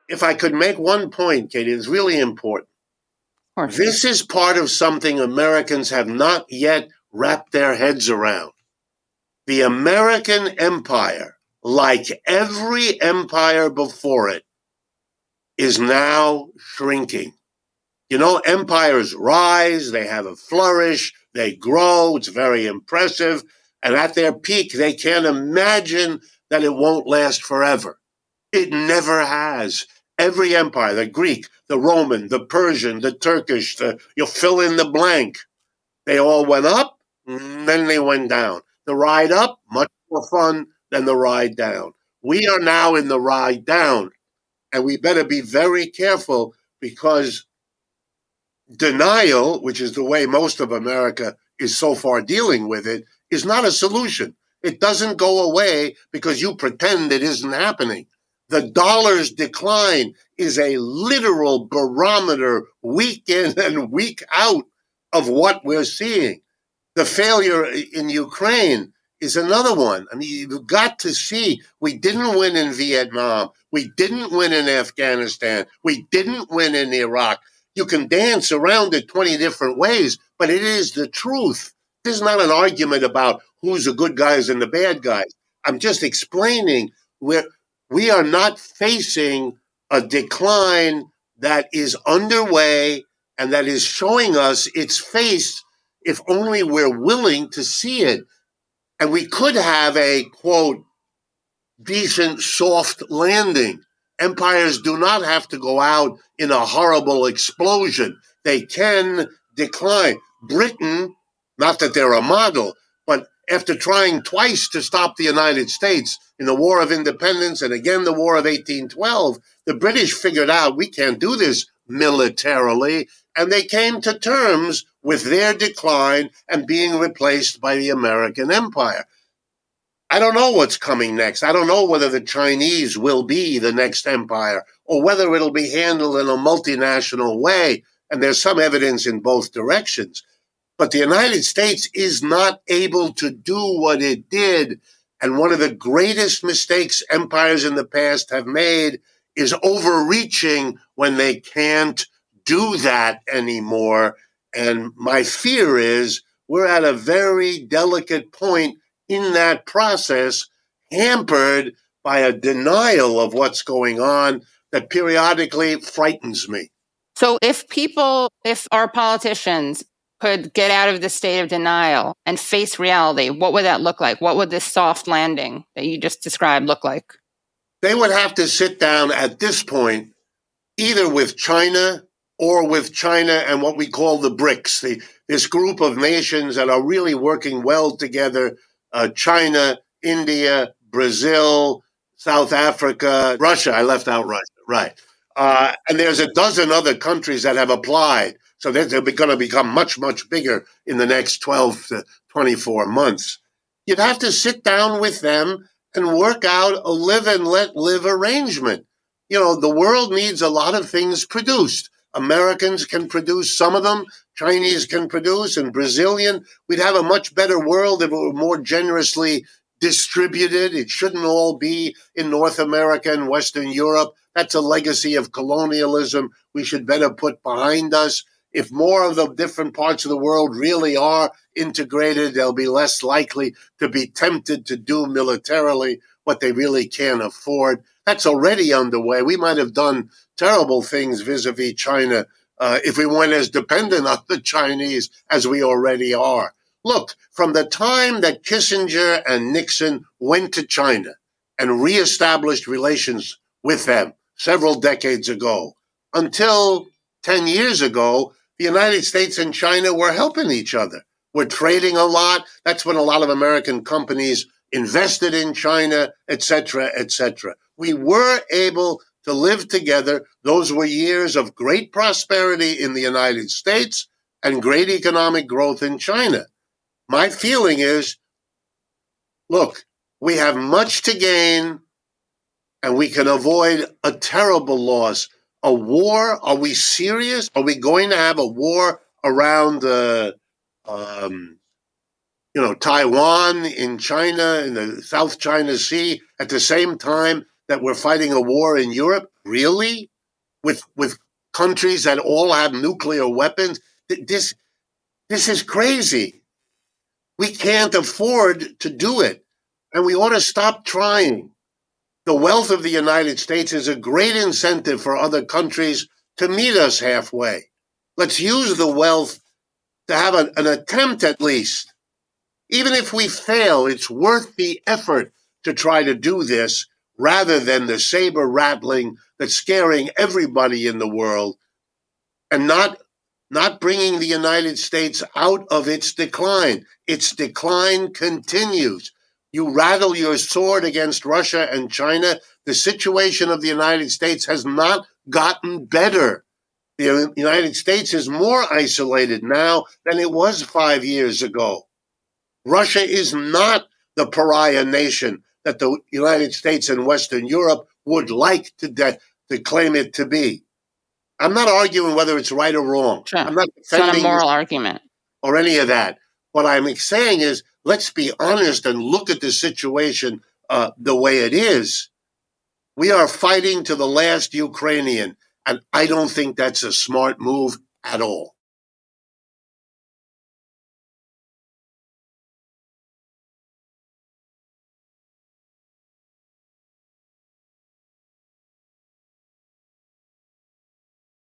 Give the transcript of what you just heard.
If I could make one point, Katie, it's really important. This is part of something Americans have not yet wrapped their heads around. The American empire, like every empire before it, is now shrinking. You know, empires rise, they have a flourish, they grow, it's very impressive, and at their peak, they can't imagine that it won't last forever. It never has. Every empire, the Greek, the Roman, the Persian, the Turkish, you'll fill in the blank. They all went up, then they went down. The ride up, much more fun than the ride down. We are now in the ride down, and we better be very careful because denial, which is the way most of America is so far dealing with it, is not a solution. It doesn't go away because you pretend it isn't happening. The dollar's decline is a literal barometer week in and week out of what we're seeing. The failure in Ukraine is another one. I mean, you've got to see we didn't win in Vietnam. We didn't win in Afghanistan. We didn't win in Iraq. You can dance around it 20 different ways, but it is the truth. This is not an argument about who's the good guys and the bad guys. I'm just explaining we are not facing a decline that is underway and that is showing us its face if only we're willing to see it. And we could have a, quote, decent soft landing. Empires do not have to go out in a horrible explosion. They can decline. Britain, not that they're a model, but after trying twice to stop the United States in the War of Independence and again the War of 1812, the British figured out we can't do this militarily, and they came to terms with their decline and being replaced by the American empire. I don't know what's coming next. I don't know whether the Chinese will be the next empire or whether it'll be handled in a multinational way. And there's some evidence in both directions. But the United States is not able to do what it did. And one of the greatest mistakes empires in the past have made is overreaching when they can't do that anymore. And my fear is we're at a very delicate point in that process, hampered by a denial of what's going on that periodically frightens me. So if our politicians could get out of the state of denial and face reality, what would that look like? What would this soft landing that you just described look like? They would have to sit down at this point, either with China or with China and what we call the BRICS, this group of nations that are really working well together. China, India, Brazil, South Africa, Russia. I left out Russia, right. And there's a dozen other countries that have applied. So they're going to become much, much bigger in the next 12 to 24 months. You'd have to sit down with them and work out a live and let live arrangement. You know, the world needs a lot of things produced. Americans can produce some of them, Chinese can produce, and Brazilian. We'd have a much better world if it were more generously distributed. It shouldn't all be in North America and Western Europe. That's a legacy of colonialism we should better put behind us. If more of the different parts of the world really are integrated, they'll be less likely to be tempted to do militarily what they really can't afford. That's already underway. We might have done terrible things vis-a-vis China if we weren't as dependent on the Chinese as we already are. Look, from the time that Kissinger and Nixon went to China and reestablished relations with them several decades ago, until 10 years ago, the United States and China were helping each other. We're trading a lot. That's when a lot of American companies invested in China, et cetera, et cetera. We were able to live together. Those were years of great prosperity in the United States and great economic growth in China. My feeling is, look, we have much to gain and we can avoid a terrible loss. A war? Are we serious? Are we going to have a war around Taiwan in China, in the South China Sea, at the same time that we're fighting a war in Europe? Really? With countries that all have nuclear weapons? This is crazy. We can't afford to do it, and we ought to stop trying. The wealth of the United States is a great incentive for other countries to meet us halfway. Let's use the wealth to have an attempt at least. Even if we fail, it's worth the effort to try to do this rather than the saber rattling that's scaring everybody in the world and not bringing the United States out of its decline. Its decline continues. You rattle your sword against Russia and China, the situation of the United States has not gotten better. The United States is more isolated now than it was 5 years ago. Russia is not the pariah nation that the United States and Western Europe would like to claim it to be. I'm not arguing whether it's right or wrong. Sure. I'm not It's not a defending moral argument or any of that. What I'm saying is, let's be honest and look at the situation the way it is. We are fighting to the last Ukrainian, and I don't think that's a smart move at all.